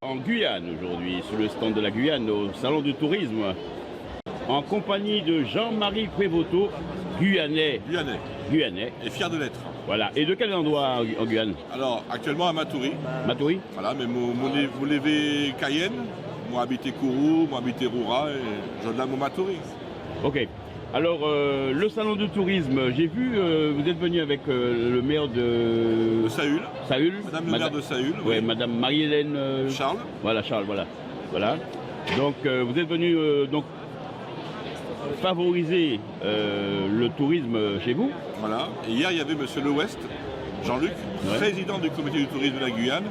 en Guyane aujourd'hui, sur le stand de la Guyane, au salon du tourisme, en compagnie de Jean-Marie Prévoto, Guyanais. Guyanais. Et fier de l'être. Voilà. Et de quel endroit en Guyane? Alors, actuellement à Matoury. Matoury. Voilà, mais vous levez Cayenne, moi habité Kourou, moi habité Roura, et je l'aime au Matoury. Ok. Alors, le salon du tourisme, j'ai vu, vous êtes venu avec le maire de Saül. Saül. Madame le maire de Saül. Oui, Madame Marie-Hélène Charles. Voilà, Charles, voilà. Donc, vous êtes venu donc favoriser le tourisme chez vous. Voilà. Et hier, il y avait Monsieur Le Ouest, Jean-Luc, président du comité du tourisme de la Guyane,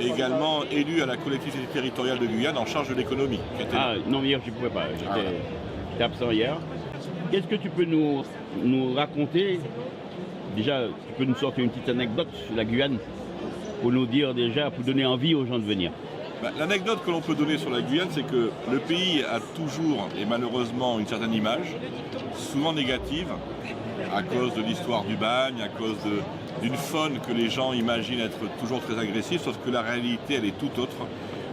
et également élu à la collectivité territoriale de Guyane en charge de l'économie. Ah non, hier, je ne pouvais pas. J'étais absent hier. Qu'est-ce que tu peux nous raconter? Déjà, tu peux nous sortir une petite anecdote sur la Guyane pour nous dire déjà, pour donner envie aux gens de venir. L'anecdote que l'on peut donner sur la Guyane, c'est que le pays a toujours et malheureusement une certaine image, souvent négative, à cause de l'histoire du bagne, à cause d'une faune que les gens imaginent être toujours très agressive, sauf que la réalité, elle est tout autre.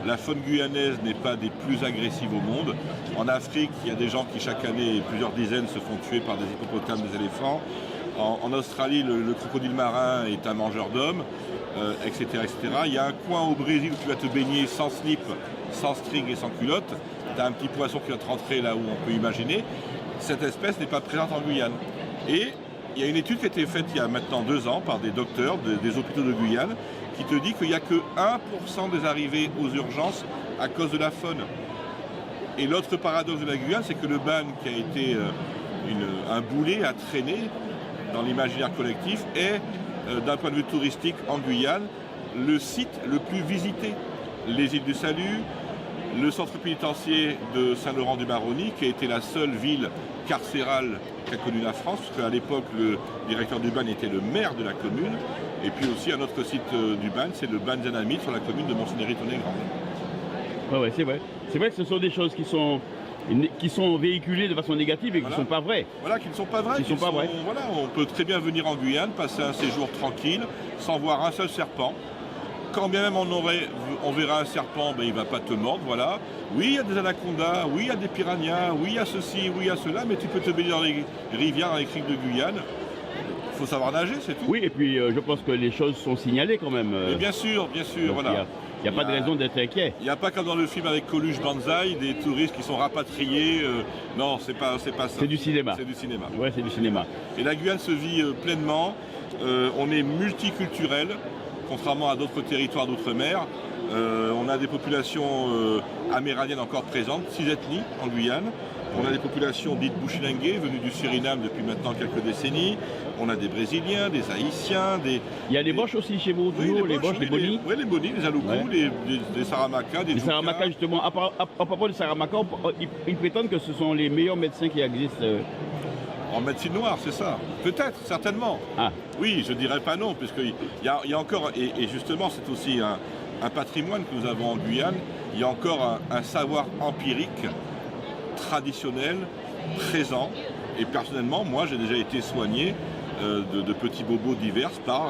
La faune guyanaise n'est pas des plus agressives au monde. En Afrique, il y a des gens qui chaque année, plusieurs dizaines, se font tuer par des hippopotames, des éléphants. En Australie, le crocodile marin est un mangeur d'hommes, etc., etc. Il y a un coin au Brésil où tu vas te baigner sans slip, sans string et sans culotte. Tu as un petit poisson qui va te rentrer là où on peut imaginer. Cette espèce n'est pas présente en Guyane. Et il y a une étude qui a été faite il y a maintenant 2 ans par des docteurs des hôpitaux de Guyane qui te dit qu'il n'y a que 1% des arrivées aux urgences à cause de la faune. Et l'autre paradoxe de la Guyane, c'est que le bagne qui a été un boulet à traîner dans l'imaginaire collectif est, d'un point de vue touristique en Guyane, le site le plus visité. Les îles du Salut, le centre pénitentiaire de Saint-Laurent-du-Maroni, qui a été la seule ville carcérale qu'a connue la France, parce qu'à l'époque, le directeur du bagne était le maire de la commune. Et puis aussi, un autre site du bagne, c'est le bagne Zanamite sur la commune de Monseigneurie-Tonnet-Grand. Ouais, c'est vrai. C'est vrai que ce sont des choses qui sont véhiculées de façon négative et qui ne sont pas vraies. Voilà, qui ne sont pas vraies. Voilà, on peut très bien venir en Guyane, passer un séjour tranquille, sans voir un seul serpent. Quand bien même on verra un serpent, ben, il ne va pas te mordre, voilà. Oui, il y a des anacondas, oui, il y a des piranhas, oui, il y a ceci, oui, il y a cela, mais tu peux te baigner dans les rivières, dans les criques de Guyane. Il faut savoir nager, c'est tout. Oui, et puis je pense que les choses sont signalées quand même. Mais bien sûr, voilà. Il n'y a pas de raison d'être inquiet. Il n'y a pas comme dans le film avec Coluche Banzai, des touristes qui sont rapatriés. Non, c'est pas ça. C'est du cinéma. C'est du cinéma. Ouais, c'est du cinéma. Et la Guyane se vit pleinement. On est multiculturel, contrairement à d'autres territoires d'outre-mer. On a des populations amérindiennes encore présentes, 6 ethnies en Guyane. On a des populations dites Bushinengue, venues du Suriname depuis maintenant quelques décennies. On a des Brésiliens, des Haïtiens, des... Il y a des Boches aussi chez vous, toujours, les Boches, les Bonis. Oui, les Bonis, les Aloukou, les Saramaka, des Les Saramaka, justement, à propos des Saramaka, ils prétendent que ce sont les meilleurs médecins qui existent. En médecine noire, c'est ça. Peut-être, certainement. Ah. Oui, je ne dirais pas non, puisqu'il y a encore, et justement c'est aussi un patrimoine que nous avons en Guyane, il y a encore un savoir empirique, traditionnel, présent. Et personnellement, moi j'ai déjà été soigné de petits bobos divers par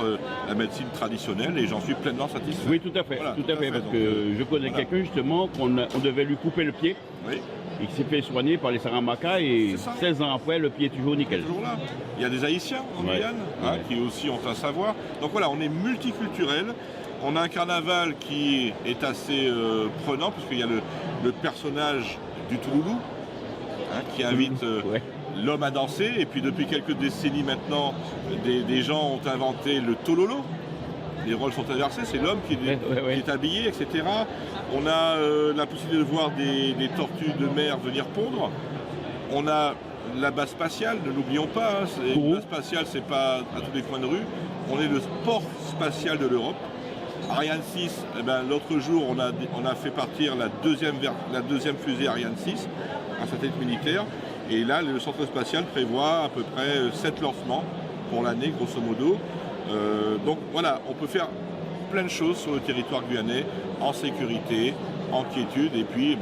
la médecine traditionnelle et j'en suis pleinement satisfait. Oui, tout à fait, voilà, tout à fait, parce que je connais quelqu'un justement qu'on devait lui couper le pied. Oui. Il s'est fait soigner par les Saramaka et 16 ans après, le pied est toujours nickel. Toujours là. Il y a des Haïtiens en Guyane qui aussi ont un savoir. Donc voilà, on est multiculturel. On a un carnaval qui est assez prenant, puisqu'il y a le personnage du Touloulou qui invite l'homme à danser. Et puis depuis quelques décennies maintenant, des gens ont inventé le Tololo. Les rôles sont inversés, c'est l'homme qui est habillé, etc. On a la possibilité de voir des tortues de mer venir pondre. On a la base spatiale, ne l'oublions pas. Une base spatiale, c'est pas à tous les coins de rue. On est le sport spatial de l'Europe. Ariane 6, l'autre jour, on a fait partir la deuxième fusée Ariane 6, un satellite militaire. Et là, le centre spatial prévoit à peu près 7 lancements pour l'année, grosso modo. Donc voilà, on peut faire plein de choses sur le territoire guyanais, en sécurité, en quiétude, et puis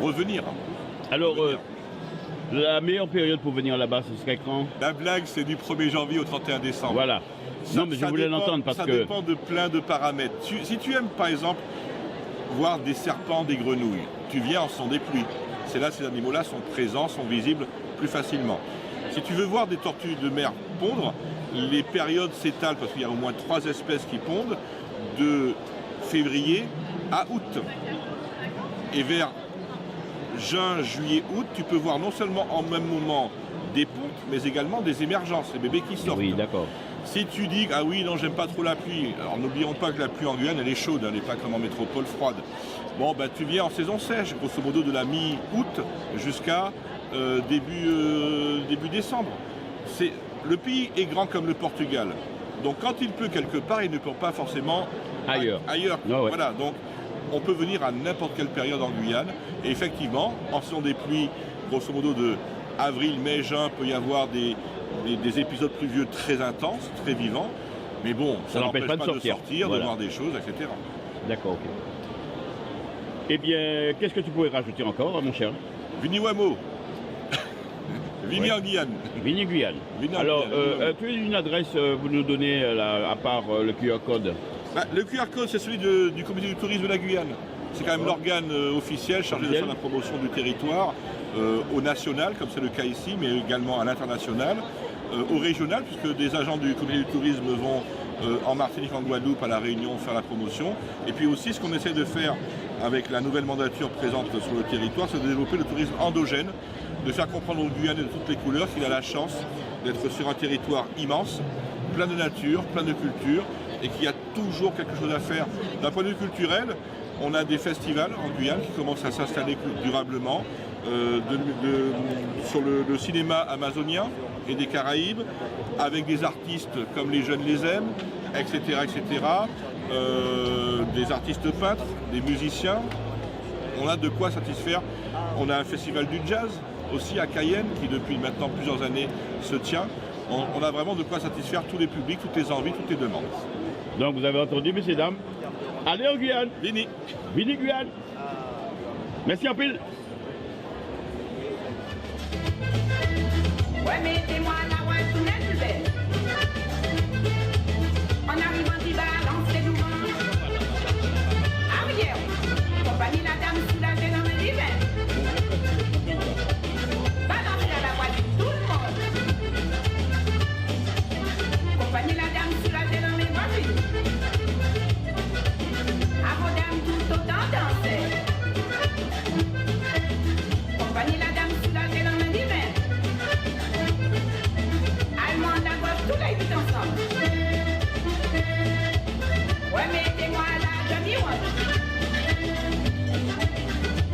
revenir. Alors, la meilleure période pour venir là-bas, ce serait quand? La blague, c'est du 1er janvier au 31 décembre. Voilà. Non, mais je voulais l'entendre parce que... Ça dépend de plein de paramètres. Si tu aimes, par exemple, voir des serpents, des grenouilles. Tu viens en saison des pluies. C'est là ces animaux-là sont présents, sont visibles plus facilement. Si tu veux voir des tortues de mer pondre, les périodes s'étalent, parce qu'il y a au moins 3 espèces qui pondent, de février à août. Et vers juin, juillet, août, tu peux voir non seulement en même moment des pontes, mais également des émergences, les bébés qui sortent. Oui, d'accord. Si tu dis ah oui, non, j'aime pas trop la pluie, alors n'oublions pas que la pluie en Guyane, elle est chaude, elle n'est pas comme en métropole froide. Bon, bah, tu viens en saison sèche, grosso modo de la mi-août jusqu'à début décembre. Le pays est grand comme le Portugal. Donc quand il pleut quelque part, il ne pleut pas forcément ailleurs. Ah ouais. Voilà, donc on peut venir à n'importe quelle période en Guyane. Et effectivement, en saison des pluies, grosso modo de avril, mai, juin, peut y avoir des épisodes pluvieux très intenses, très vivants. Mais bon, ça n'empêche pas de sortir, voilà, de voir des choses, etc. D'accord, ok. Eh bien, qu'est-ce que tu pourrais rajouter encore, mon cher? Viniwamo. Vini en Guyane. Vini Guyane. Alors, tu as une adresse vous nous donner à part le QR code? Le QR code, c'est celui du comité du tourisme de la Guyane. C'est quand même l'organe officiel chargé de faire la promotion du territoire au national, comme c'est le cas ici, mais également à l'international, au régional, puisque des agents du comité du tourisme vont en Martinique, en Guadeloupe, à La Réunion faire la promotion. Et puis aussi, ce qu'on essaie de faire avec la nouvelle mandature présente sur le territoire, c'est de développer le tourisme endogène, de faire comprendre aux Guyanais de toutes les couleurs qu'il a la chance d'être sur un territoire immense, plein de nature, plein de culture, et qu'il y a toujours quelque chose à faire. D'un point de vue culturel, on a des festivals en Guyane qui commencent à s'installer durablement, sur le cinéma amazonien et des Caraïbes, avec des artistes comme Les Jeunes les aiment, etc. etc. Des artistes peintres, des musiciens. On a de quoi satisfaire. On a un festival du jazz aussi à Cayenne qui depuis maintenant plusieurs années se tient. On a vraiment de quoi satisfaire tous les publics, toutes les envies, toutes les demandes. Donc vous avez entendu, messieurs, dames, allez en Guyane. Vini. Vini Guyane. Merci en pile. Ouais, mettez-moi la voix sous les yeux. En arrivant d'y balancer nous. Arrière. Compagnie la dame soulagée dans le divin. Balancez à la voix de tout le monde. Compagnie la dame soulagée dans les voitures. À vos dames tout autant danser. Compagnie la dame soulagée dans le divin. Allemand d'abord tous les huit ensemble. Ouais, mettez-moi la demi-ronde.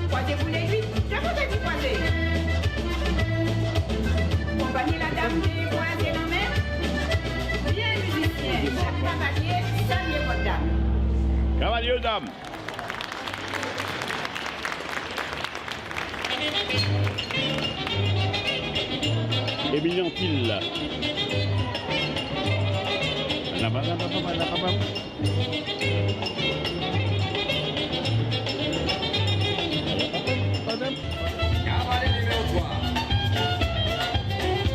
Croisez-vous les huit, je vous ai dit croiser. Compagnie la dame des croisés dans même. Bien musicien, chaque cavalier, saluez votre dame. Cavalier dame. Émilien Pille. Cavalier numéro 3.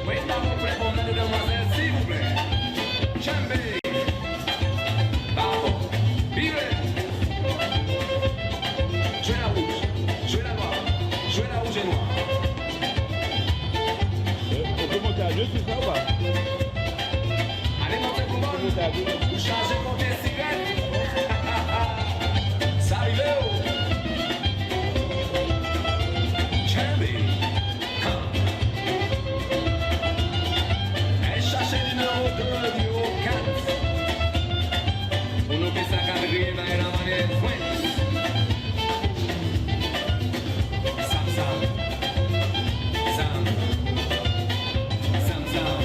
Oui, dans mon plaît, pour mener demoiselle, s'il vous plaît. Chambé. Bravo. Vive. Jouez la rouge. Jouez la noire. Jouez la rouge et noire. On peut monter à deux, c'est ça ou pas? Allez, montez pour moi. Vous changez mon pied cigarette. Ça arrive où? Chambé. Elle cherchait le numéro 2, le numéro 4. Pour nous que ça quadrille dans la manière de fouet. Sam, sam. Sam. Sam, sam.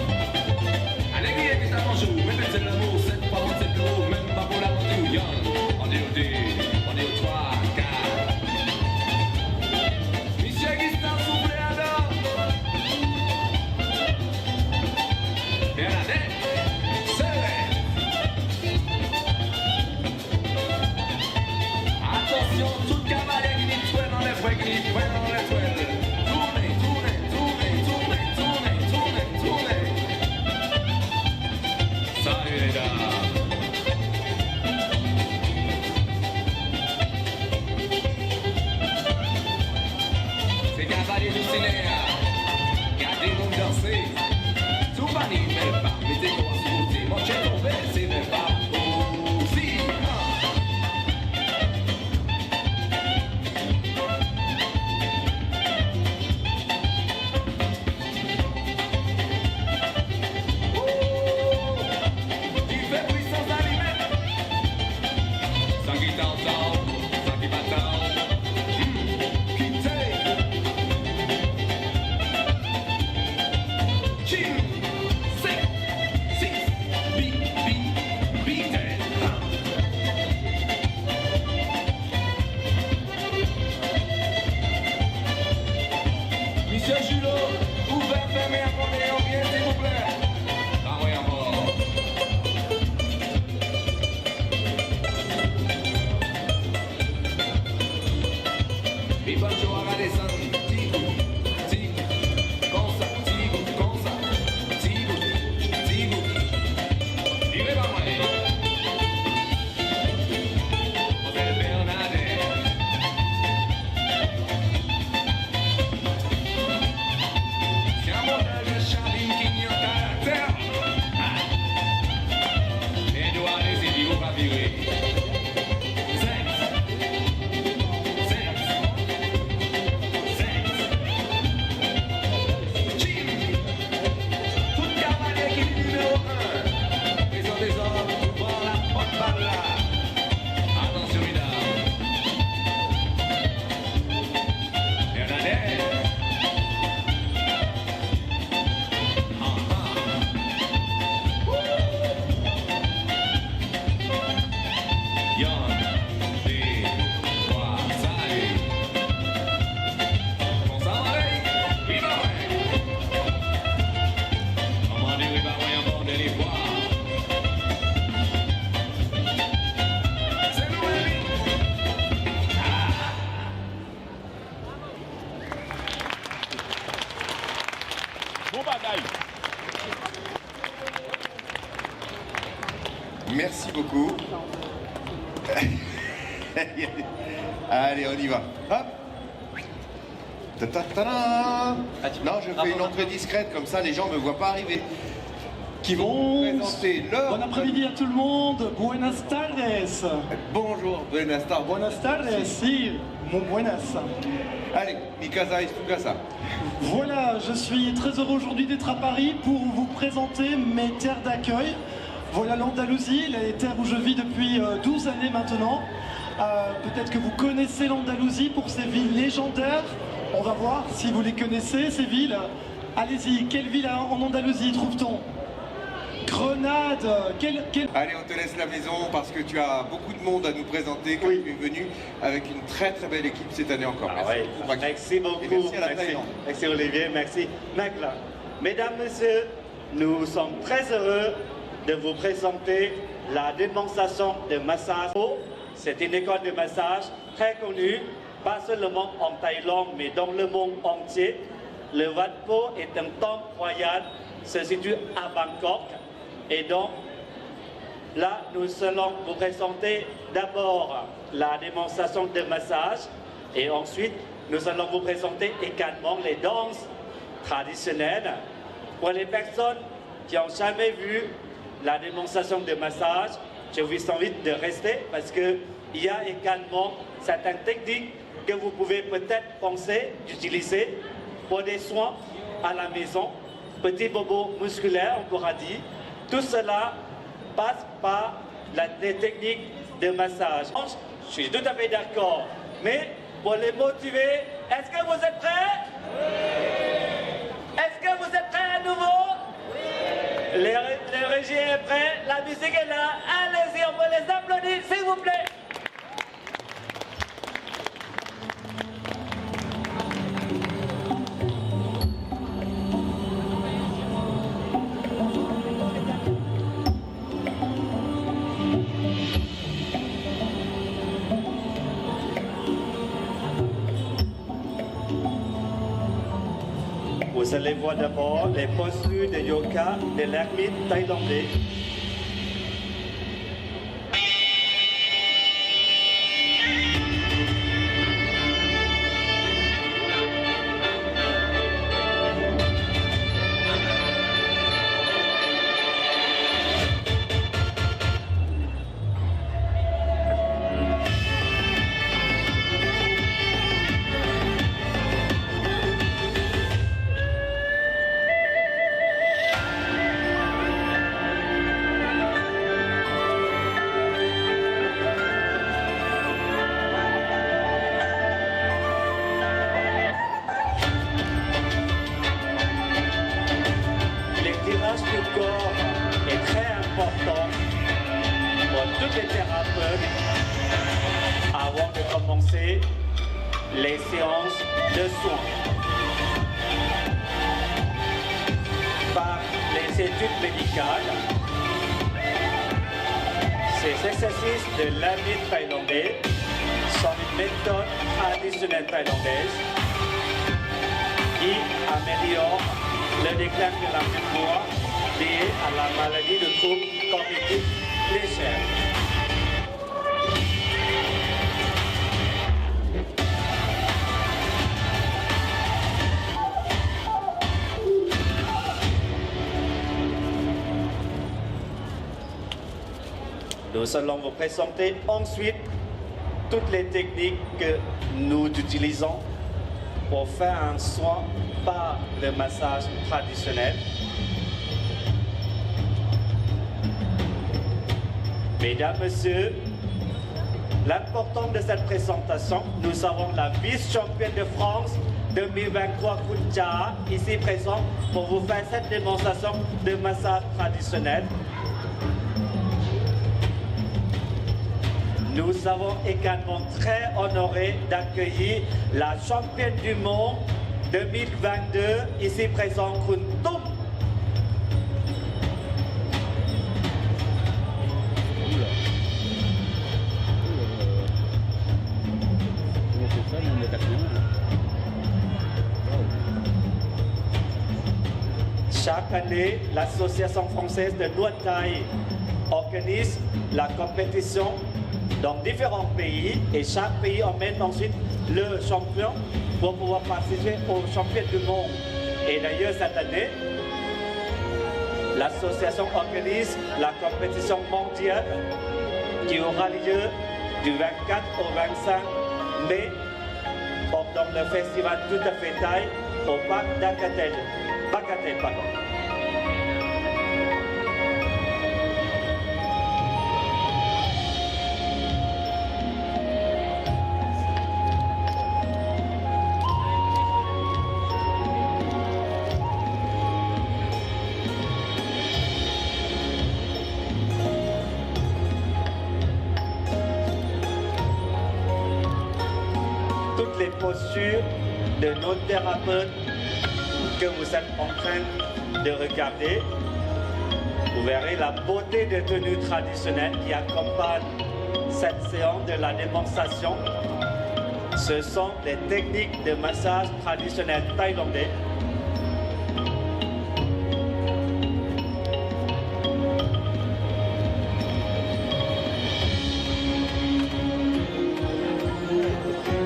Allez, qui est à bonjour, mettez l'amour, cette fois, c'est plus haut, même pas pour la montée ou young. On est au 2, on est au 3, 4. Monsieur Augustin, s'il vous plaît, alors. Bien la tête, serré. Attention, tout cavalier qui dit toile dans les fouets, qui dit toile dans les toiles. Tournez, tournez, tournez, tournez, tournez, tournez, tournez. Salut les dames. ordinaire. Gardez mon danser. Tout va n'y même pas. Mettez-moi à sauter. Mon chien tombé, c'est même pas. Aussi. Il fait puissance d'allumer. Sans qui t'entend, sans qui m'attend. Quittez. Chim. Six. Beat. Monsieur Julot, ouvert, fermé, attendez, en bien, s'il vous plaît. Ah oui, à mort. Et bonjour à la descente. Tigou. Comme ça. Tigou. Vivez pas moi. Hôtel Bernadette. C'est un modèle de Charlie qui n'y a caractère. Et doit les idiots pas virer. Tout cavalier qui est numéro 1. Maison des hommes, voir la porte par là. Attention, mesdames. Bernadette. Yon, deux, trois, salut. On s'en va aller. Oui, bah ouais. Maman dit oui, bah ouais, un bon les voir. C'est nous, baby. Bon bagaille. Merci beaucoup. Allez, on y va. Hop. Ta-ta-ta-da. Non, je fais une entrée discrète, comme ça les gens ne me voient pas arriver. Qui vont présenter leur... Bon après-midi à tout le monde, buenas tardes. Bonjour, buenas tardes. Buenas tardes, si, mon buenas. Allez, mi casa es tu casa. Voilà, je suis très heureux aujourd'hui d'être à Paris pour vous présenter mes terres d'accueil. Voilà l'Andalousie, les terres où je vis depuis 12 années maintenant. Peut-être que vous connaissez l'Andalousie pour ses villes légendaires. On va voir si vous les connaissez, ces villes. Allez-y, quelle ville en Andalousie trouve-t-on? Grenade. Allez, on te laisse la maison parce que tu as beaucoup de monde à nous présenter, que tu es venu avec une très très belle équipe cette année encore. Ah ouais. Merci beaucoup. Et merci à la Thaïlande. Merci Olivier, merci Magla. Mesdames, Messieurs, nous sommes très heureux de vous présenter la démonstration de massage. C'est une école de massage très connue, pas seulement en Thaïlande, mais dans le monde entier. Le Wat Po est un temple royal, se situe à Bangkok. Et donc, là, nous allons vous présenter d'abord la démonstration de massage. Et ensuite, nous allons vous présenter également les danses traditionnelles. Pour les personnes qui n'ont jamais vu la démonstration de massage, je vous invite de rester parce qu'il y a également certaines techniques que vous pouvez peut-être penser d'utiliser pour des soins à la maison. Petits bobos musculaires, on pourra dire. Tout cela passe par les techniques de massage. Je suis tout à fait d'accord. Mais pour les motiver, est-ce que vous êtes prêts? Est-ce que vous êtes prêts à nouveau? Le régie est prêt, la musique est là. Allez-y, on peut les applaudir, s'il vous plaît. Vous allez voir d'abord les postures de yoga de l'ermite thaïlandais. commencer les séances de soins. Par les études médicales, ces exercices de l'habit thaïlandais sont une méthode traditionnelle thaïlandaise qui améliore le déclin de la mémoire lié à la maladie de troubles cognitifs légers. Nous allons vous présenter ensuite toutes les techniques que nous utilisons pour faire un soin par le massage traditionnel. Mesdames, Messieurs, l'important de cette présentation, nous avons la vice-championne de France 2023 Kuncha ici présente pour vous faire cette démonstration de massage traditionnel. Nous avons également très honoré d'accueillir la championne du monde 2022, ici présente, Kun Tum. Chaque année, l'Association française de Muay Thai organise la compétition dans différents pays et chaque pays emmène ensuite le champion pour pouvoir participer au championnat du monde. Et d'ailleurs, cette année, l'association organise la compétition mondiale qui aura lieu du 24 au 25 mai pendant le festival Tout à fait Thaï au parc d'Akatel. Toutes les postures de nos thérapeutes que vous êtes en train de regarder, vous verrez la beauté des tenues traditionnelles qui accompagnent cette séance de la démonstration. Ce sont les techniques de massage traditionnel thaïlandais.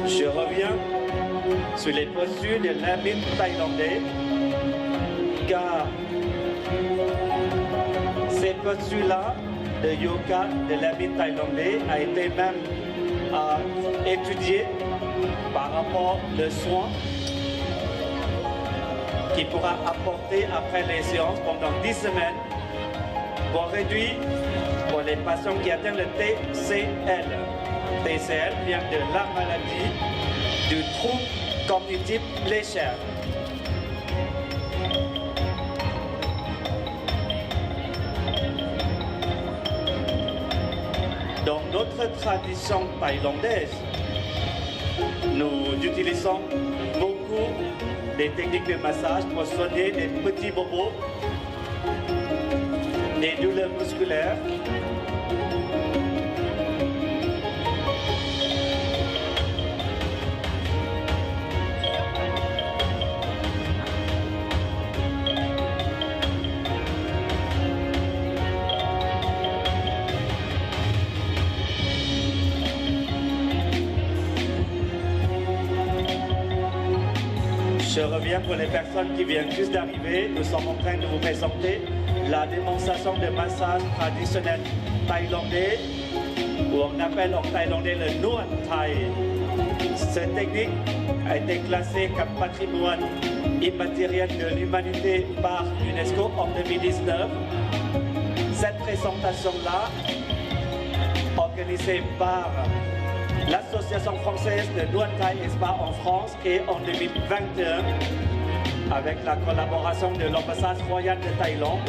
Je reviens sur les postures de l'habit thaïlandais, car ces postures-là de yoga de l'habit thaïlandais a été même étudiée par rapport au soin qui pourra apporter après les séances pendant 10 semaines pour réduire pour les patients qui atteignent le TCL. TCL vient de la maladie du trouble cognitif léger. Dans notre tradition thaïlandaise, nous utilisons beaucoup des techniques de massage pour soigner des petits bobos, des douleurs musculaires, Je reviens pour les personnes qui viennent juste d'arriver. Nous sommes en train de vous présenter la démonstration de massage traditionnel thaïlandais, ou on appelle en thaïlandais le Nuat Thai. Cette technique a été classée comme patrimoine immatériel de l'humanité par l'UNESCO en 2019. Cette présentation-là, organisée par l'Association française de Muay Thai et Spa en France, et en 2021, avec la collaboration de l'ambassade royale de Thaïlande.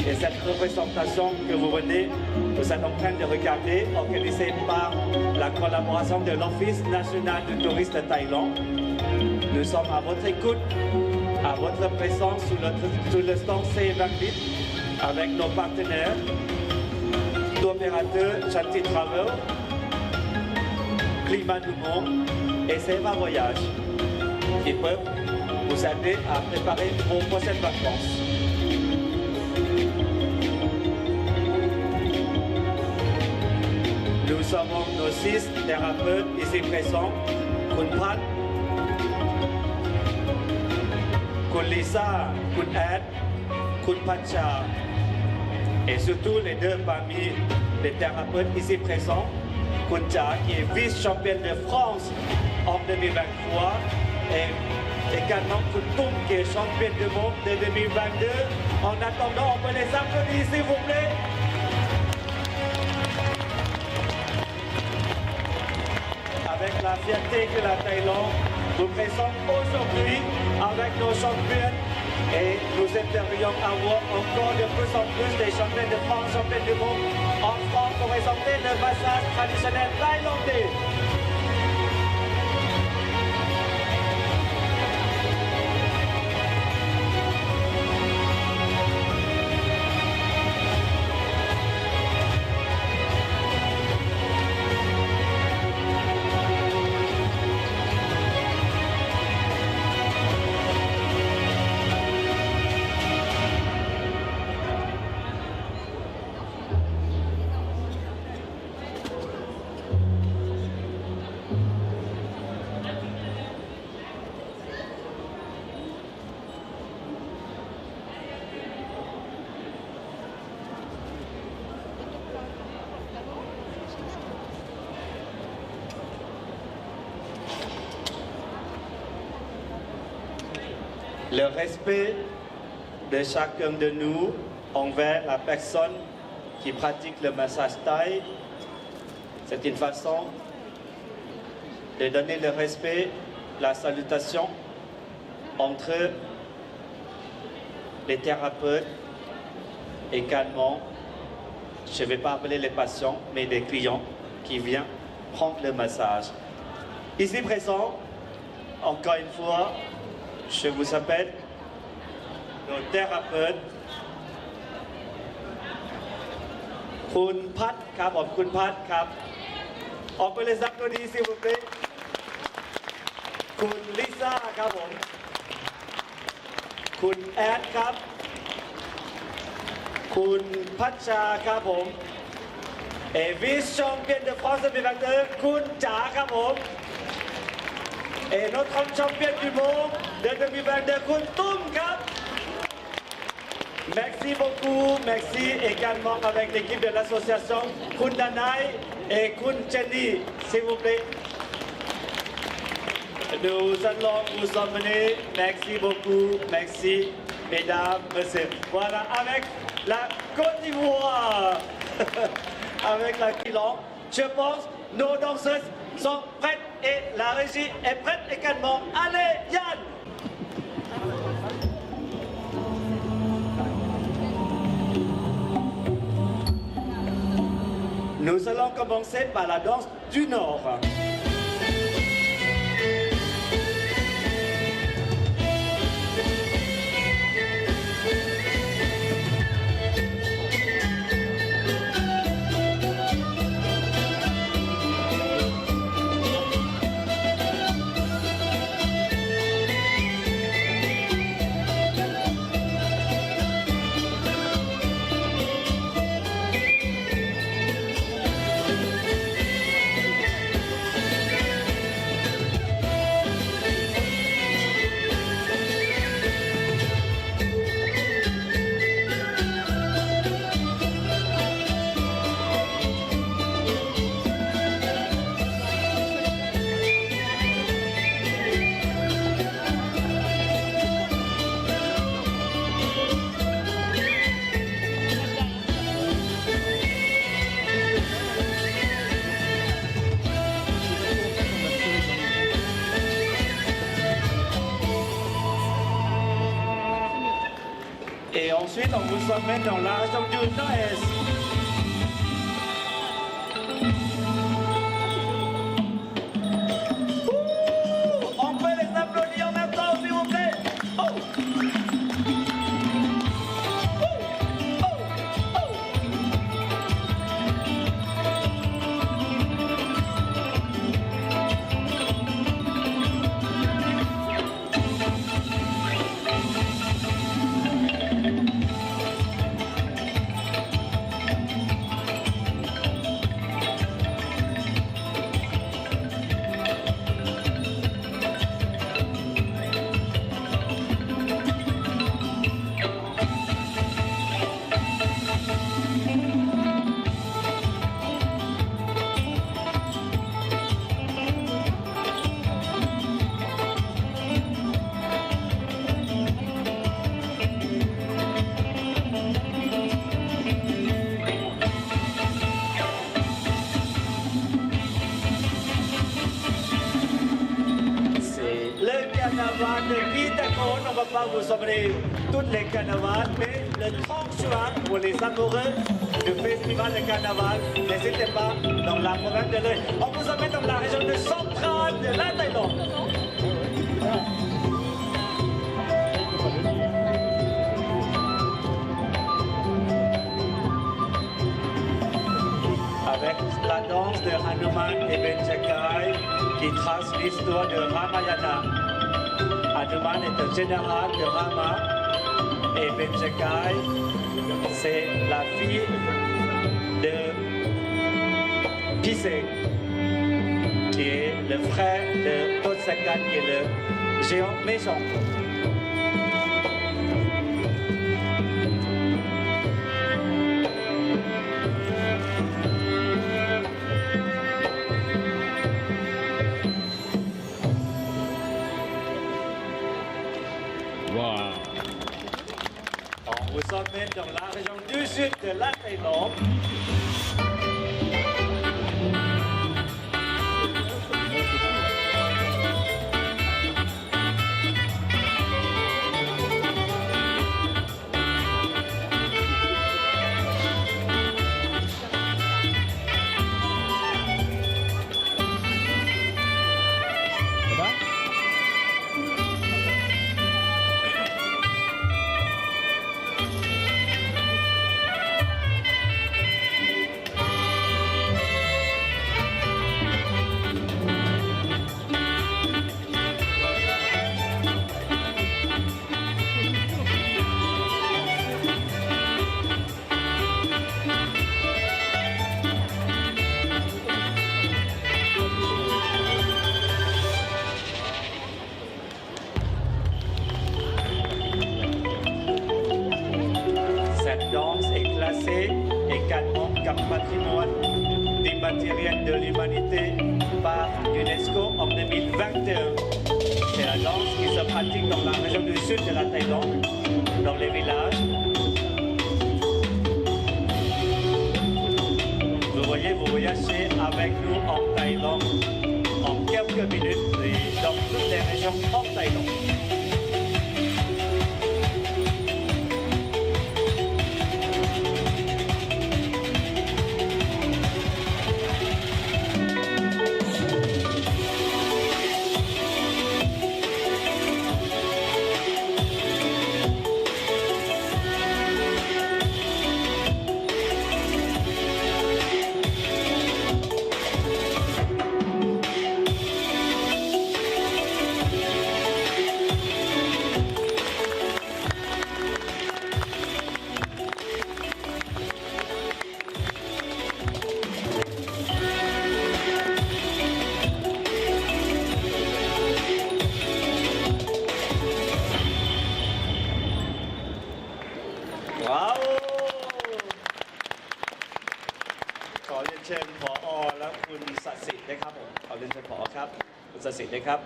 Et cette représentation que vous êtes en train de regarder, organisée par la collaboration de l'Office national du tourisme de Thaïlande. Nous sommes à votre écoute, à votre présence sous le stand C28 avec nos partenaires, d'opérateurs Chanty Travel, Climat du Monde et Seva Voyage, qui peuvent vous aider à préparer vos prochaines vacances. Nous avons nos 6 thérapeutes ici présents, Kun Pat, Kun Lisa, Kun Ed, Kun Pacha, et surtout les deux parmi les thérapeutes ici présents, Kun Cha, qui est vice-championne de France en 2023, et également Kun Tum, qui est championne du monde de 2022. En attendant, on peut les applaudir, s'il vous plaît. Avec la fierté que la Thaïlande vous présente aujourd'hui avec nos championnes, et nous espérions avoir encore de plus en plus des championnes de France, championnes du monde en France pour présenter le massage traditionnel thaïlandais. Le respect de chacun de nous envers la personne qui pratique le massage thaï, c'est une façon de donner le respect, la salutation entre les thérapeutes, également, je ne vais pas appeler les patients, mais les clients qui viennent prendre le massage. Ici présent, encore une fois, je vous appelle nos thérapeutes. Kun Pat ครับผม Kun Pat ครับ On peut les applaudir s'il vous plaît. Kun Lisa ครับผม Kun Ed ครับ Kun Pacha ครับผม Et vice-championne de France 2022 Kun Cha ครับผม Et notre championne du monde de 2022 Kun Tum ครับ Merci beaucoup, merci également avec l'équipe de l'association Kun Danai et Kun Jenny, s'il vous plaît. Nous allons vous emmener, merci beaucoup, merci mesdames, messieurs. Voilà, avec la Côte d'Ivoire, avec la Thaïlande, je pense nos danseuses sont prêtes et la régie est prête également. Allez, Yann! Nous allons commencer par la danse du Nord. ensuite on vous emmène dans la région du Nord-Est. On peut les applaudir en même temps, s'il vous plaît. Carnaval de Vitacon, on ne va pas vous emmener toutes les carnavals, mais le 30 juin, pour les amoureux du festival de carnaval, n'hésitez pas dans la province de l'Oeil. On vous emmène dans la région de centrale de la Thaïlande. Avec la danse de Hanuman et Benjakai qui trace l'histoire de Ramayana. Hanuman est un général de Rama et Benjakai, c'est la fille de Pisé, qui est le frère de Totsakan, qui est le géant méchant. On vous emmène dans la région du sud de la Thaïlande. Cette danse est classée également comme patrimoine immatériel de l'humanité par l'UNESCO en 2021. C'est la danse qui se pratique dans la région du sud de la Thaïlande, dans les villages. Vous voyez, vous voyagez avec nous en Thaïlande en quelques minutes et dans toutes les régions en Thaïlande. Bravo! ขอเรียนเชิญผอ.และคุณศักดิ์สิทธิ์นะครับผมขอเรียนเชิญผอ.ครับคุณศักดิ์สิทธิ์นะครับ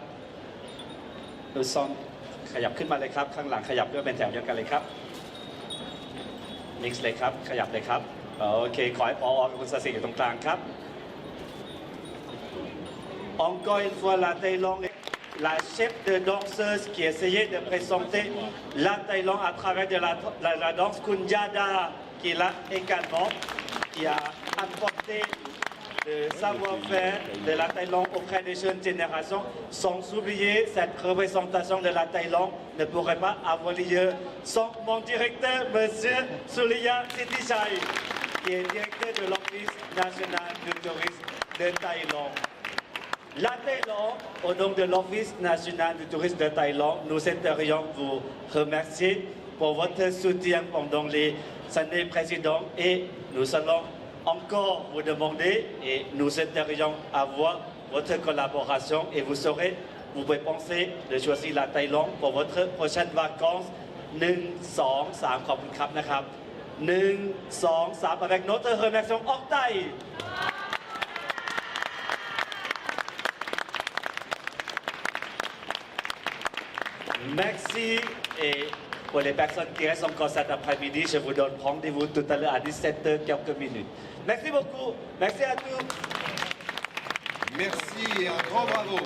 ดูซองขยับขึ้นมาเลยครับข้างหลังขยับด้วยเป็นแถวเดียวกันเลยครับมิกซ์เลยครับขยับเลยครับโอเคขอให้ผอ.กับคุณศักดิ์สิทธิ์อยู่ตรงกลางครับ Encore une fois la Thaïlande la chef de danseuse qui essayait de présenter la Thaïlande à travers de la danse Kunjada, qui est là également, qui a apporté le savoir-faire de la Thaïlande auprès des jeunes générations. Sans oublier, cette représentation de la Thaïlande ne pourrait pas avoir lieu sans mon directeur, M. Suliya Sittichai, qui est directeur de l'Office national du tourisme de Thaïlande. La Thaïlande, au nom de l'Office national du tourisme de Thaïlande, nous aimerions vous remercier pour votre soutien pendant les années précédentes et nous allons encore vous demander et nous aimerions avoir votre collaboration et vous pouvez penser de choisir la Thaïlande pour votre prochaine vacances. 1, 2, 3 ขอบคุณครับนะครับ 1, 2, 3 avec notre remerciement hors taille. Merci et pour les personnes qui restent encore cet après-midi, je vous donne rendez-vous tout à l'heure à 17h quelques minutes. Merci beaucoup, merci à tous. Merci et un grand bravo.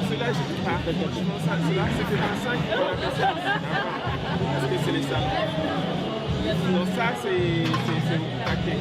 Cela, je ne sais pas. Franchement, cela, c'était 25 pour la personne. Parce que c'est les salles. Donc ça, c'est au paquet.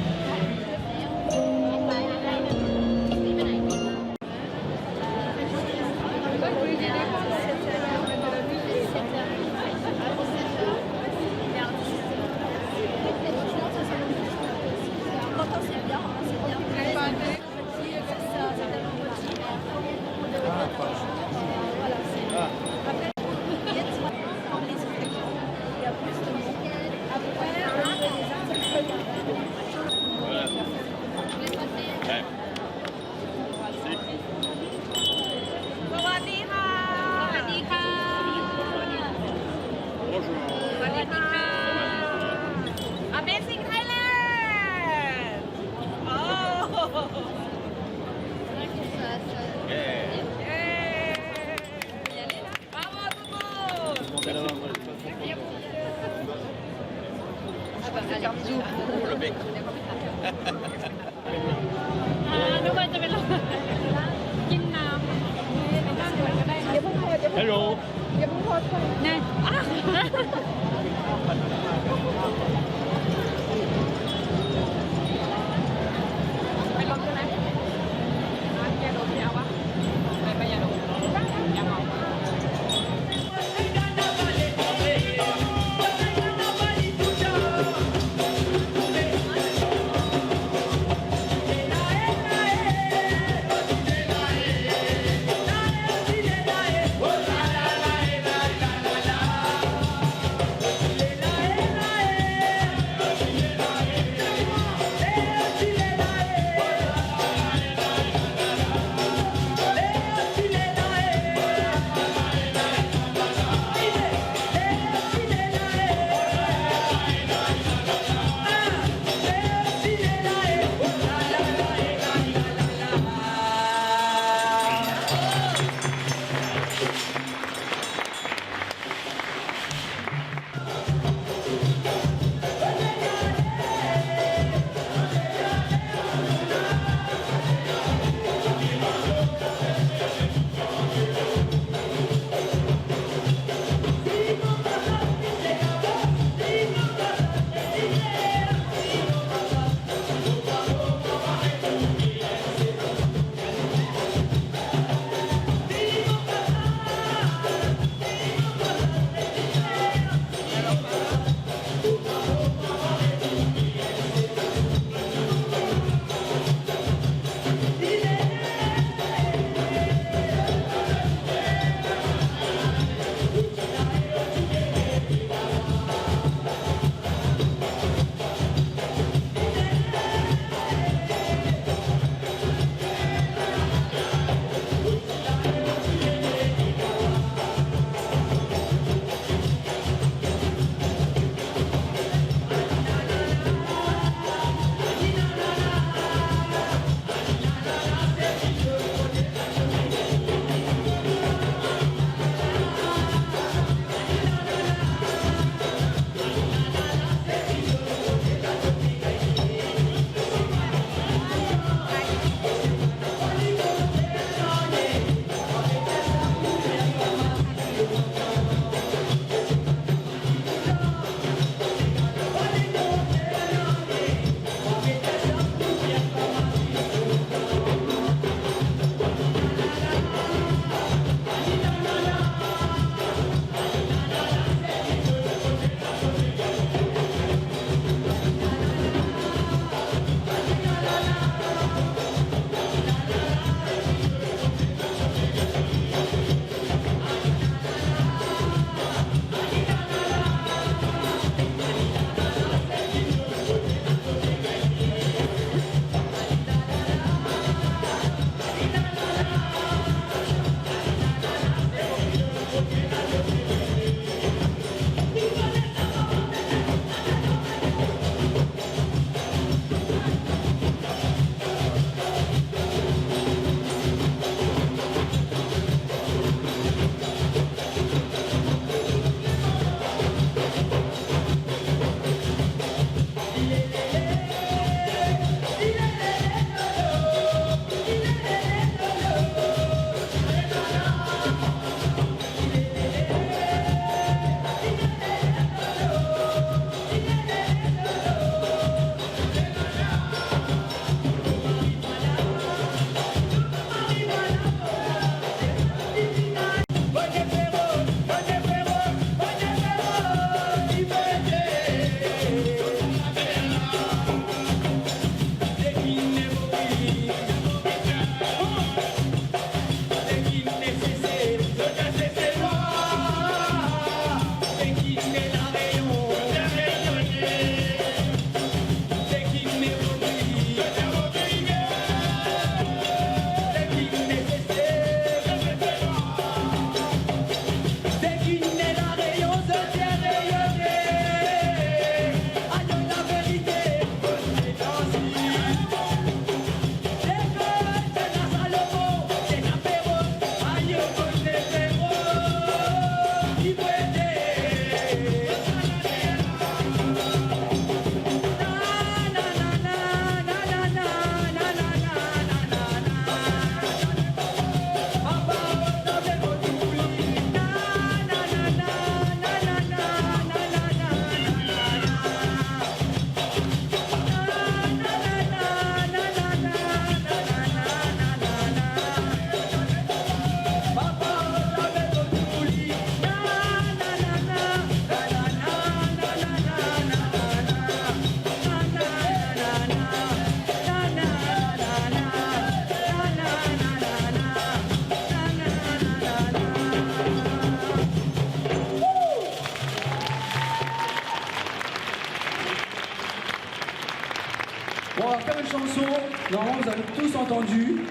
entendu,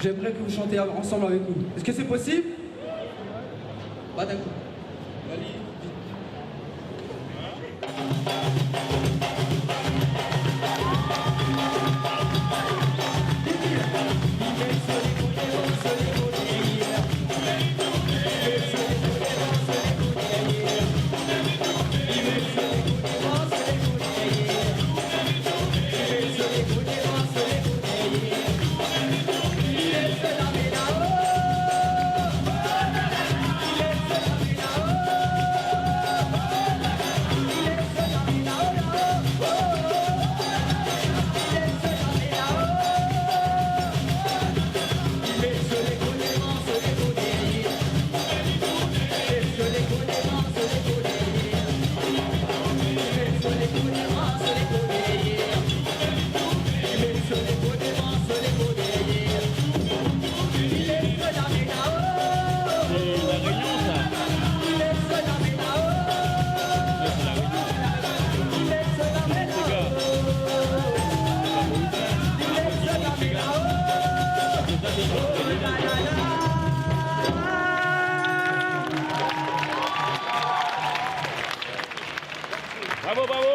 j'aimerais que vous chantez ensemble avec nous. Est-ce que c'est possible? Bah d'accord. Allez, vite. Bravo, bravo.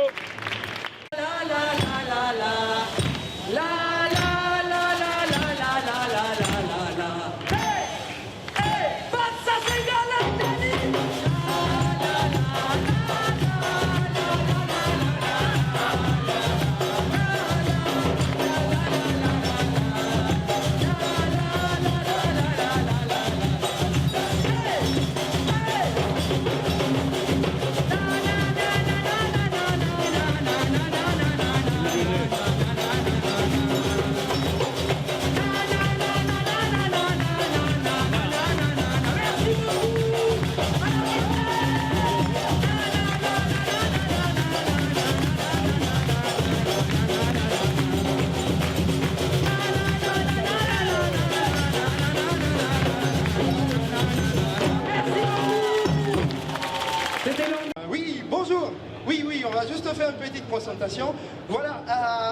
Oui, bonjour. Oui, on va juste faire une petite présentation. Voilà,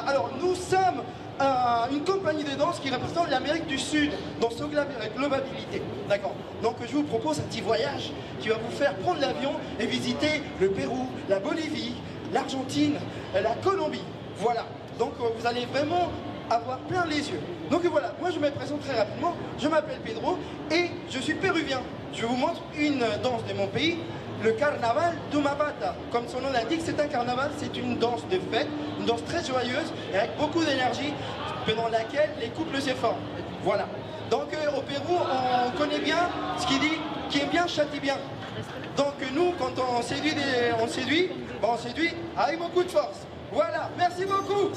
alors nous sommes une compagnie de danse qui représente l'Amérique du Sud dans sa globalité. D'accord. Donc je vous propose un petit voyage qui va vous faire prendre l'avion et visiter le Pérou, la Bolivie, l'Argentine, la Colombie. Voilà. Donc vous allez vraiment avoir plein les yeux. Donc voilà, moi je me présente très rapidement. Je m'appelle Pedro et je suis péruvien. Je vous montre une danse de mon pays. Le carnaval d'Umabata. Comme son nom l'indique, c'est un carnaval, c'est une danse de fête, une danse très joyeuse et avec beaucoup d'énergie, pendant laquelle les couples se forment. Voilà. Donc au Pérou, on connaît bien ce qui dit qui aime bien châtie bien. Donc nous, quand on séduit, on séduit avec beaucoup de force. Voilà, merci beaucoup.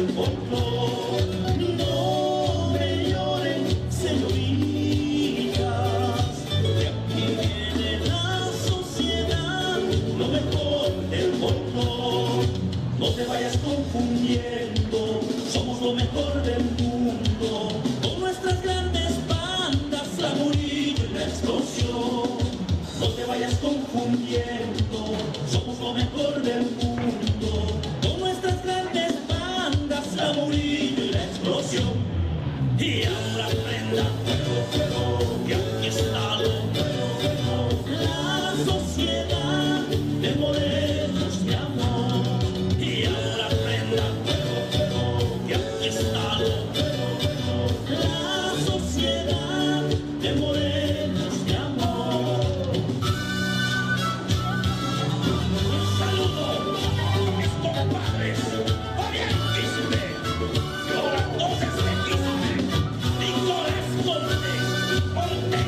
el folclor. No me lloren, señoritas, de aquí viene la sociedad, lo mejor del folclor. No te vayas confundiendo, somos lo mejor del mundo, con nuestras grandes bandas, la Murillo y la Explosión. No te vayas confundiendo, somos lo mejor del mundo, con nuestras grandes bandas, la Murillo y la Explosión. Y ahora prenda fuego, fuego, que aquí está lo nuevo, la sociedad de morenos de amor. Y ahora prenda fuego, fuego, que aquí está lo nuevo, la sociedad de morenos de amor. Un saludo a mis compadres, orientisme, y ahora todos Nicolás Conde,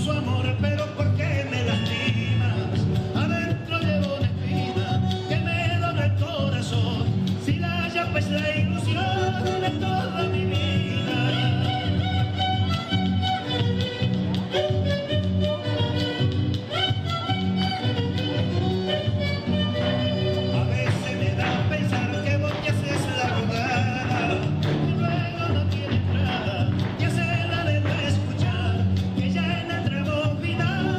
hermoso amor, pero ¿por qué me lastimas? Adentro llevo una espina que me dobla el corazón. Si la llama es la ilusión de toda mi vida. A veces me da a pensar que vos te haces la jugada, y luego no tiene entrada, y hace la de no escuchar, que ya en el tramo final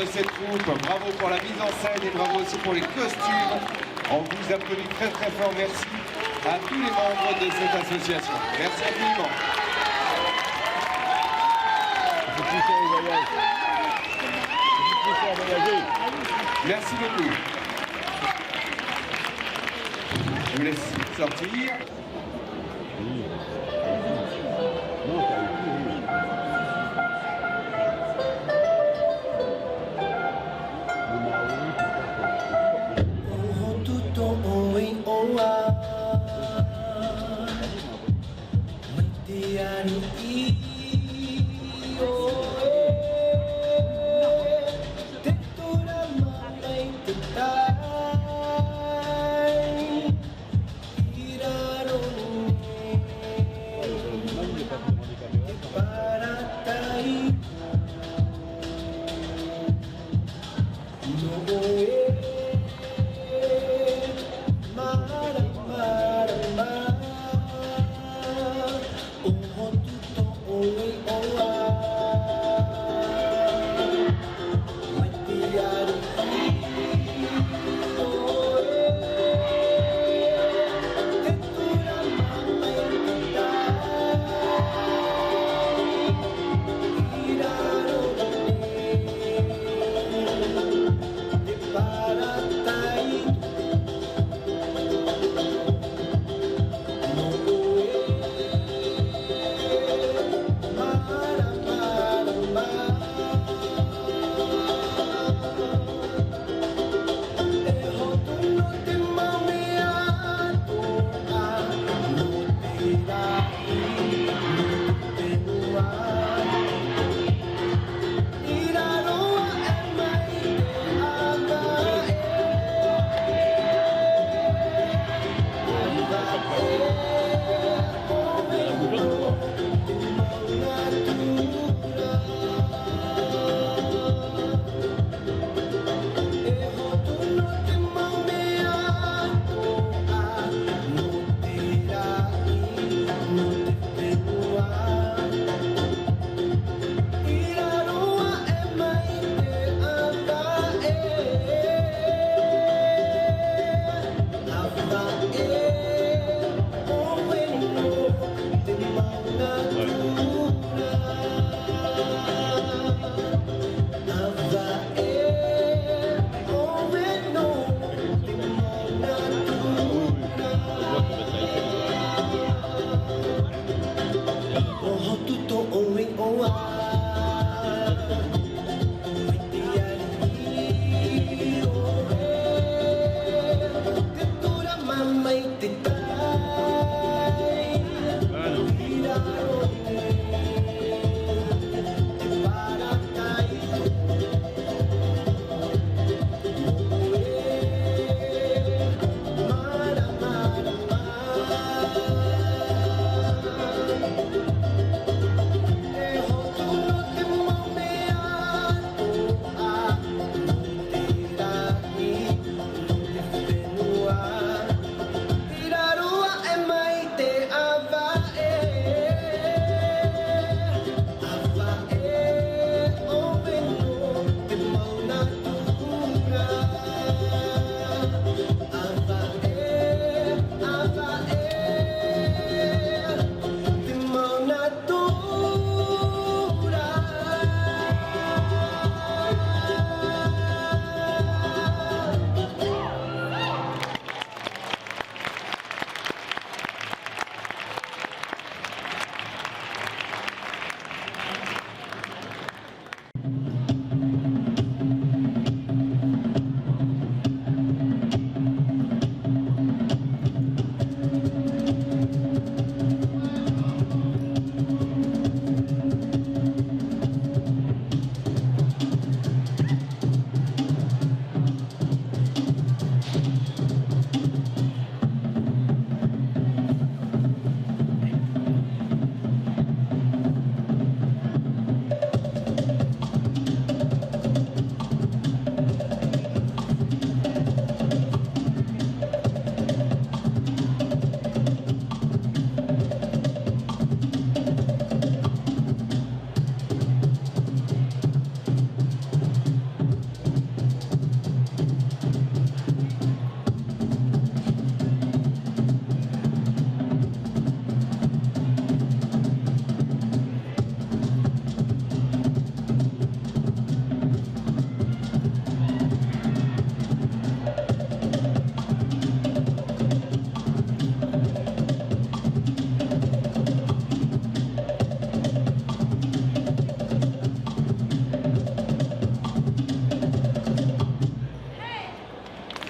de cette troupe, bravo pour la mise en scène et bravo aussi pour les costumes. On vous applaudit très très fort, merci à tous les membres de cette association. Merci infiniment. Merci beaucoup. Je vous laisse sortir. Para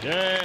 Yeah.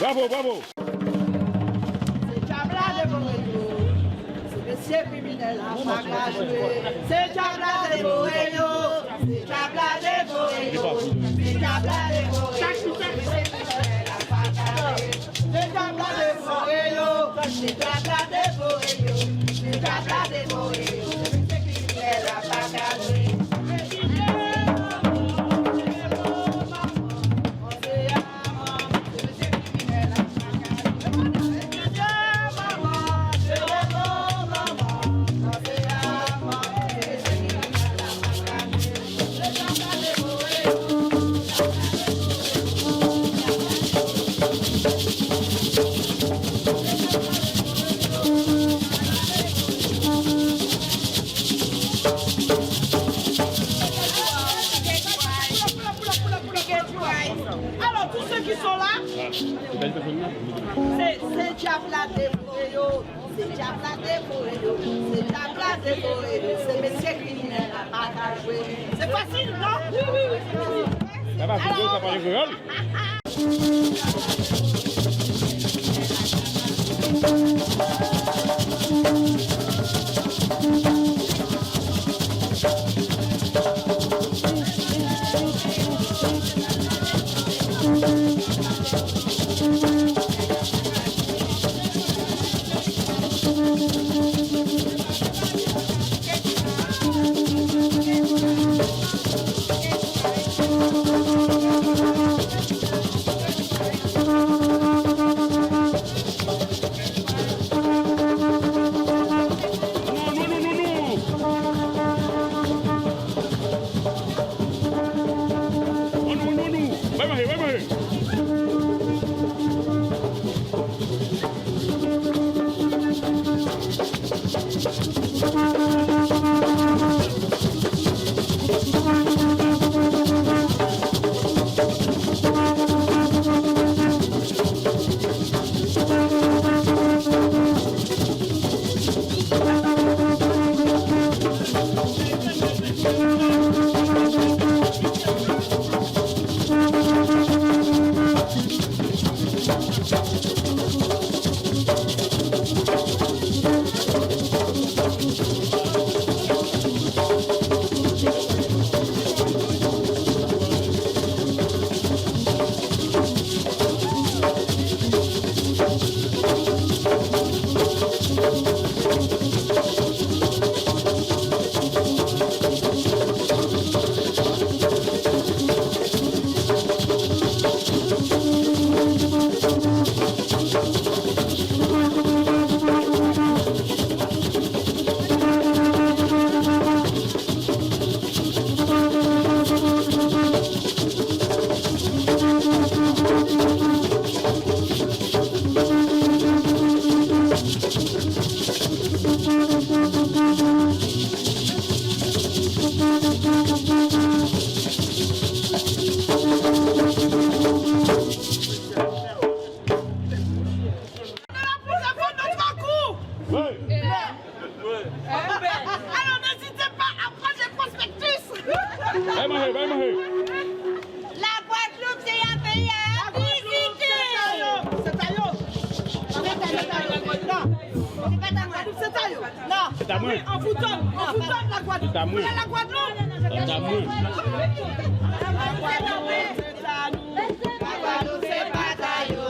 Bravo, bravo. C'est Diabla de Boréo, c'est monsieur criminel à Magla joué. C'est Diabla de Boréo, c'est Diabla de Boréo, c'est Diabla de Boréo, c'est criminel à Magla joué. C'est Diabla de Boréo, c'est Diabla de Boréo, c'est Diabla de Boréo, c'est criminel à Magla joué. Alors, tous ceux qui sont là, c'est Diabla de Boréo, c'est Diabla de Boréo, c'est Diabla de Boréo, c'est monsieur criminel à Magla joué. C'est facile, non? Oui, oui, oui. Ça va, c'est beau, ça parle créole. Va manger, va manger. La Guadeloupe, c'est un pays à visiter. C'est Tayo. Non, c'est pas ta Guadeloupe, c'est Tayo. Non. C'est à moi. On vous donne la Guadeloupe. C'est à moi. La Guadeloupe. C'est à moi. La Guadeloupe, c'est à nous. La Guadeloupe, c'est pas Tayo.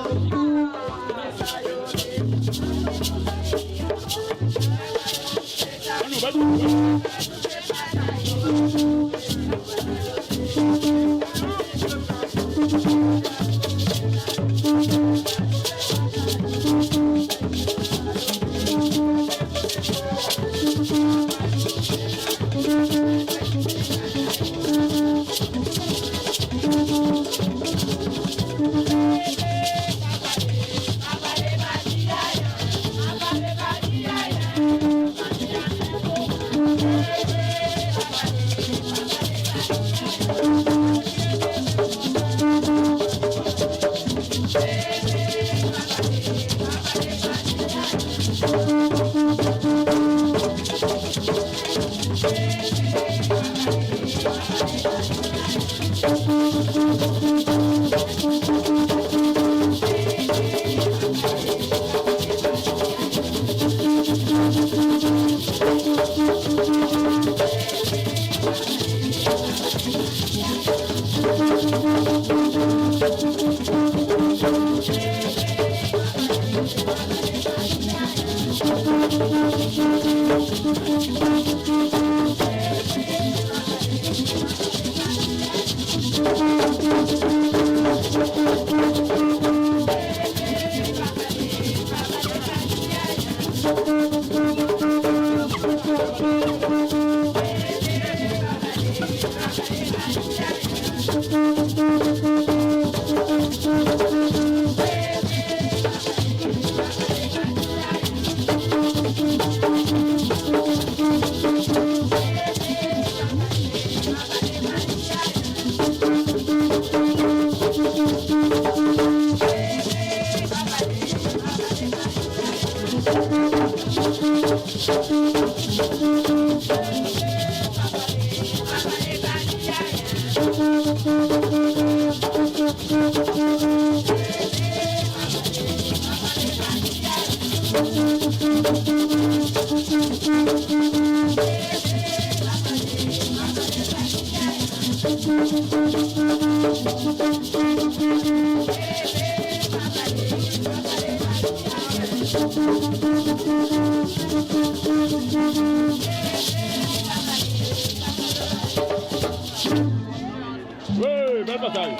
Oui, belle bataille.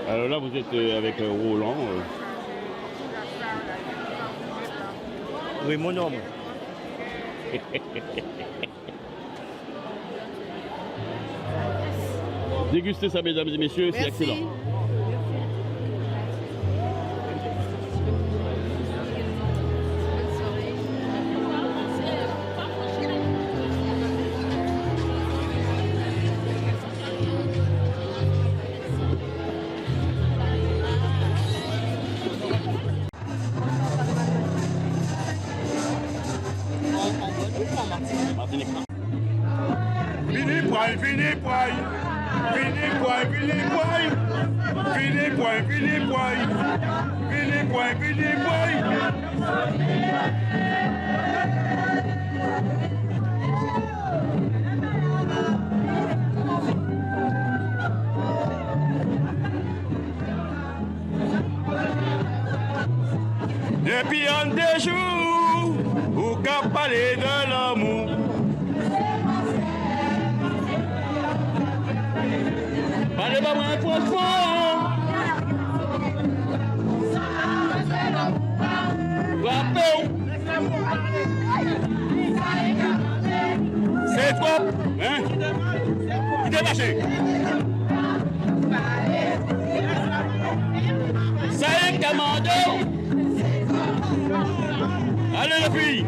Alors là, vous êtes avec Roland. Oui, mon homme. Dégustez ça, mesdames et messieurs, c'est excellent. Fini poil, fini poil, fini poil, fini poil, fini poil, fini poil, fini poil, fini poil. Depuis un des jours, où qu'a parlé de l'amour. Parlez-moi un point fort. Rappel. C'est trop, hein? Il est lâché. Ça y est, commando. Allez les filles.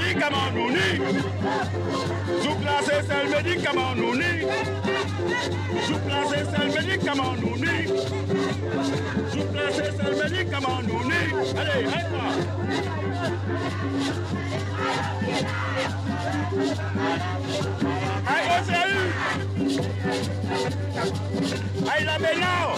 médicament nous ni. Sous classé c'est le médicament nous ni. Sous classé c'est le médicament nous ni. Sous classé c'est le médicament nous ni. Allez, aide-moi. Aïe, on s'est eu. Aïe, la ménard.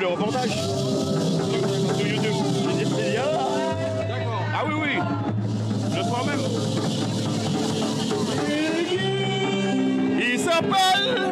le reportage sur YouTube. Ah oui, oui, je crois même. Il s'appelle...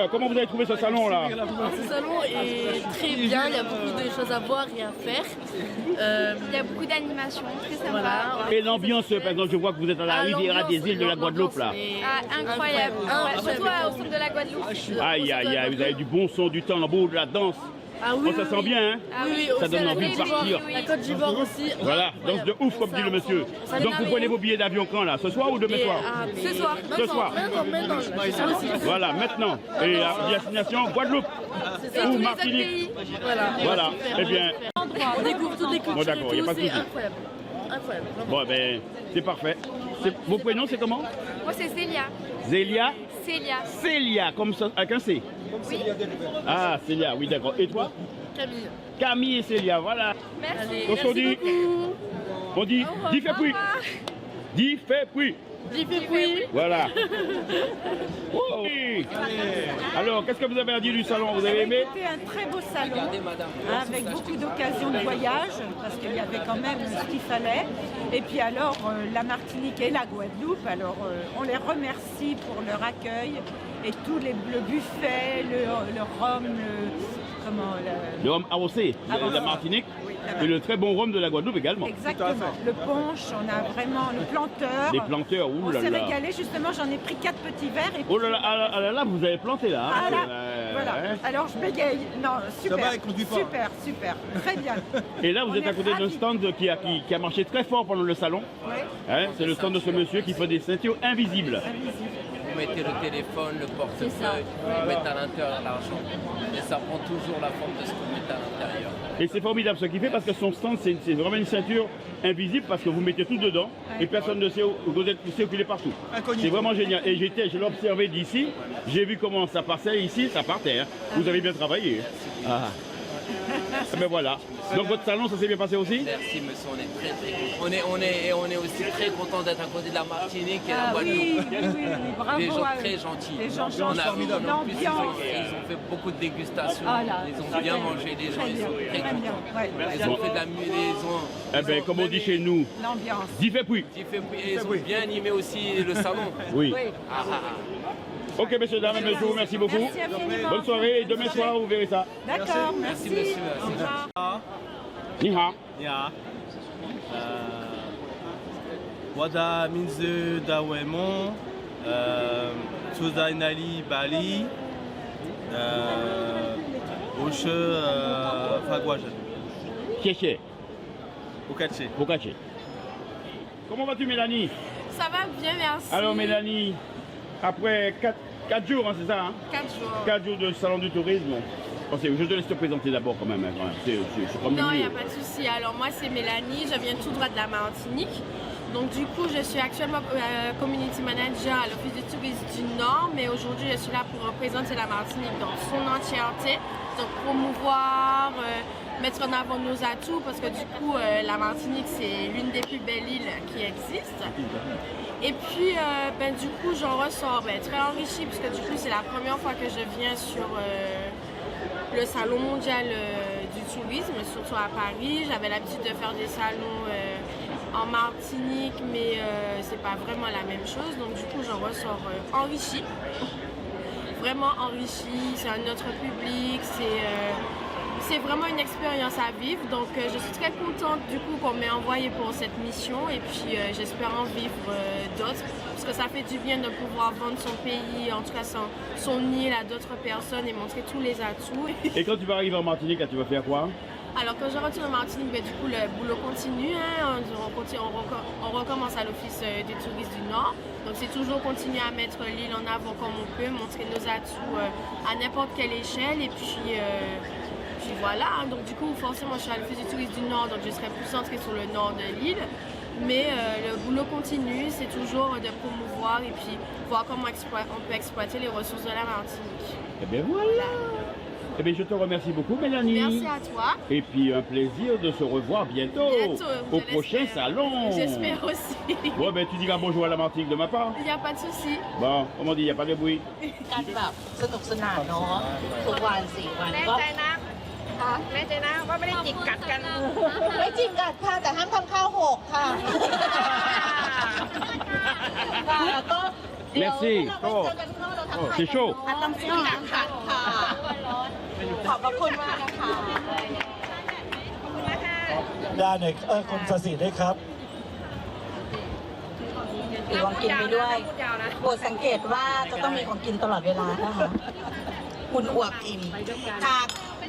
Comment vous avez trouvé ce salon là? Ce salon est très bien, il y a beaucoup de choses à voir et à faire. Il y a beaucoup d'animations, très sympa. Voilà. Et l'ambiance, par exemple, je vois que vous êtes à la Riviera des îles de la Guadeloupe là. Incroyable. Surtout au centre de la Guadeloupe. Aïe aïe aïe, vous avez du bon son, du tambour, de la danse. Ah oui, ça sent bien, hein? Oui, ça donne envie de partir. La Côte d'Ivoire aussi. Voilà, danse de ouf comme dit le monsieur. Donc vous prenez vos billets d'avion quand là? Ce soir ou demain soir? Ce soir. Ce soir. Voilà, maintenant. Et la destination Guadeloupe ou Martinique. Voilà. Eh bien. On découvre toutes les cultures. Bon d'accord, il n'y a pas de souci. Incroyable. Incroyable. Bon ben, c'est parfait. Vos prénoms c'est comment? Moi c'est Célia. Zélia? Célia. Célia, comme ça, avec un C? Oui. Ah, Célia, oui d'accord. Et toi? Camille. Camille et Célia, voilà. Merci. Donc on dit, dis fait puis. Dis fait puis. Dis fait puis. Voilà. Oh, oui. Alors, qu'est-ce que vous avez à dire du salon? Vous avez aimé? C'était un très beau salon, avec beaucoup d'occasions de voyage, parce qu'il y avait quand même ce qu'il fallait. Et puis alors, la Martinique et la Guadeloupe, alors on les remercie pour leur accueil et tout le buffet, le rhum, le rhum AOC de la Martinique, et le très bon rhum de la Guadeloupe également. Exactement. Le punch, on a vraiment le planteur. Les planteurs, on s'est régalé, justement, j'en ai pris 4 petits verres. Et puis... Oh là là, ah là là, vous avez planté là. Ah là, voilà. Alors je bégaye. Non, super. Ça va, il conduit pas. Super. Très bien. Et là, vous êtes à côté d'un stand qui a marché très fort pendant le salon. Oui. Hein, c'est le stand de ce monsieur qui fait des ceintures invisibles. Vous mettez le téléphone, le portefeuille, vous mettez à l'intérieur l'argent. Et ça prend toujours la forme de ce que vous mettez à l'intérieur. Et c'est formidable ce qu'il fait parce que son stand, c'est vraiment une ceinture invisible parce que vous mettez tout dedans et personne ne sait où vous êtes circulé partout. C'est vraiment génial. Et je l'ai observé d'ici, j'ai vu comment ça passait ici, ça partait. Hein. Vous avez bien travaillé. Ah. Ben voilà. Donc votre salon, ça s'est bien passé aussi? Merci monsieur, on est très contents. On est aussi très contents d'être à côté de la Martinique et la Guadeloupe. Oui, bravo. Des gens très gentils. Les gens formidables. Ils ont fait beaucoup de dégustations. Ils ont bien mangé, les gens ils sont très contents. Ils ont fait de la liaison. Eh ben, comme on dit chez nous, l'ambiance. D'y fait puis. Et ils ont bien animé aussi le salon. Oui. Ok, messieurs, dames, je vous remercie beaucoup. Merci infiniment. Bonne soirée et demain soir, vous verrez ça. D'accord, merci monsieur. Ni hao. Ni hao. Wada Minze Dawemon, Tuzainali Bali, Oche Fagwajan. Kéché. Bokaché. Bokaché. Comment vas-tu, Mélanie? Ça va bien, merci. Alors, Mélanie, après 4 jours, hein, c'est ça? Hein? 4 jours. 4 jours de salon du tourisme. Je te laisse te présenter d'abord quand même. Hein. C'est comme non, il n'y a pas de souci. Alors moi c'est Mélanie, je viens tout droit de la Martinique. Donc du coup je suis actuellement Community Manager à l'Office du tourisme du Nord. Mais aujourd'hui je suis là pour représenter la Martinique dans son entièreté. Donc promouvoir, mettre en avant nos atouts parce que du coup la Martinique c'est l'une des plus belles îles qui existent. Et puis du coup j'en ressors très enrichie parce que du coup c'est la première fois que je viens sur le salon mondial du tourisme, surtout à Paris. J'avais l'habitude de faire des salons en Martinique, mais c'est pas vraiment la même chose. Donc du coup, j'en ressors enrichie, vraiment enrichie. C'est un autre public, c'est vraiment une expérience à vivre. Donc je suis très contente du coup qu'on m'ait envoyé pour cette mission et puis j'espère en vivre d'autres. Parce que ça fait du bien de pouvoir vendre son pays, en tout cas son île à d'autres personnes et montrer tous les atouts. Et quand tu vas arriver en Martinique, là, tu vas faire quoi? Alors quand je retourne en Martinique, du coup le boulot continue. Hein. On recommence à l'Office du tourisme du Nord. Donc c'est toujours continuer à mettre l'île en avant comme on peut, montrer nos atouts à n'importe quelle échelle. Et puis voilà, donc du coup forcément je suis à l'Office du tourisme du Nord, donc je serai plus centrée sur le nord de l'île. Mais le boulot continue, c'est toujours de promouvoir et puis voir comment on peut exploiter les ressources de la Martinique. Et bien voilà. Eh bien, je te remercie beaucoup, Mélanie. Merci à toi. Et puis, un plaisir de se revoir bientôt. Au prochain salon. J'espère aussi. Bon, ben, tu diras bonjour à la Martinique de ma part. Il n'y a pas de souci. Bon, comme on dit, il n'y a pas de bruit. กันแบบสนุกสนานเนาะทุกวัน4 วันก็ แน่ใจนะว่าไม่ได้จิกกัดกัน ไม่จริงกัดค่ะแต่ห้ามทำข้าวหกค่ะแล้วก็ Merci. Oh, c'est chaud. ต้องซื้อกัดค่ะขอบพระคุณมากนะคะ ด้านคุณสศิด้วยครับ ถือของกินไปด้วยโปรดสังเกตว่าจะต้องมีของกินตลอดเวลานะคะคุณอวบอิ่มค่ะ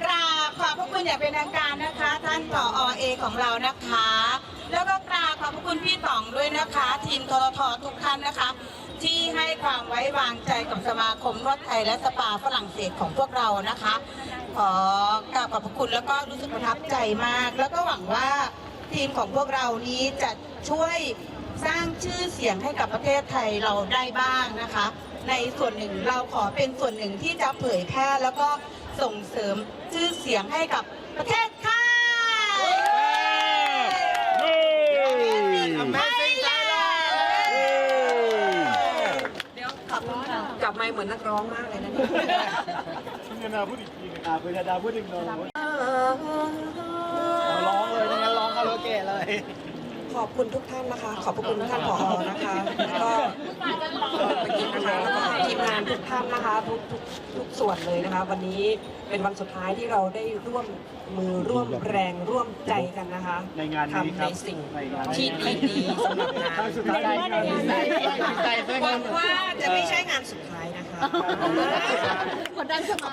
กราบขอบพระคุณอย่างเป็นทางการนะคะท่านผอ.เอของเรานะคะ แล้วก็กราบขอบพระคุณพี่ต๋องด้วยนะคะทีมททททุกท่านนะคะที่ให้ความไว้วางใจกับสมาคมนวดไทยและสปาฝรั่งเศสของพวกเรานะคะขอกราบขอบพระคุณแล้วก็รู้สึกประทับใจมากแล้วก็หวังว่าทีมของพวกเรานี้จะช่วยสร้างชื่อเสียงให้กับประเทศไทยเราได้บ้างนะคะในส่วนหนึ่งเราขอเป็นส่วนหนึ่งที่จะเผยแพร่แล้วก็ส่งเสริมชื่อเสียงให้กับประเทศไทย กลับมาเหมือนนักร้องมากเลยนะเนี่ย นาพูดอีกทีนึงคุณดาพูดอีกหน่อยร้องเลยงั้นร้องคาราโอเกะเลย ขอบคุณทุกท่านนะคะ ขอบพระคุณท่านผอ.นะคะก็นะคะแล้วก็ทีมงานทุกท่านนะคะทุกส่วนเลยนะคะวันนี้เป็นวันสุดท้ายที่เราได้ร่วมมือร่วมแรงร่วมใจกันนะคะในงานนี้ครับทำในสิ่งที่ดีๆสำหรับงานหวังว่าจะไม่ใช่งานสุดท้ายนะคะกดดันสมา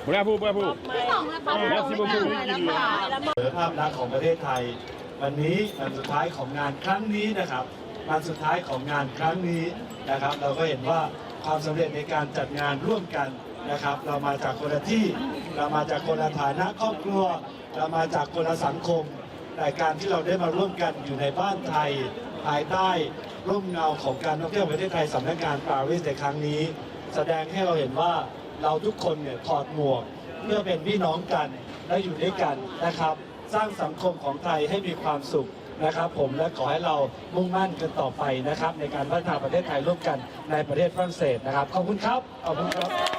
Bravo, bravo. Merci beaucoup. ภาพลักษณ์ของประเทศไทยวันนี้วันสุดท้ายของงานครั้งนี้นะครับวันสุดท้ายของงานครั้งนี้นะครับเราก็เห็นว่าความสำเร็จในการจัดงานร่วมกันนะครับเรามาจากคนละที่เรามาจากคนละฐานะครอบครัวเรามาจากคนละสังคมแต่การที่เราได้มาร่วมกันอยู่ในบ้านไทยภายใต้ร่มเงาของการท่องเที่ยวประเทศไทยสำนักงานปารีสในครั้งนี้แสดงให้เราเห็นว่าเราทุกคนเนี่ยถอดหมวกเพื่อเป็นพี่น้องกันและอยู่ด้วยกันนะครับสร้างสังคมของไทยให้มีความสุขนะครับผมและขอให้เรามุ่งมั่นกันต่อไปนะครับในการพัฒนาประเทศไทยร่วมกันในประเทศฝรั่งเศสนะครับขอบคุณครับขอบคุณครับ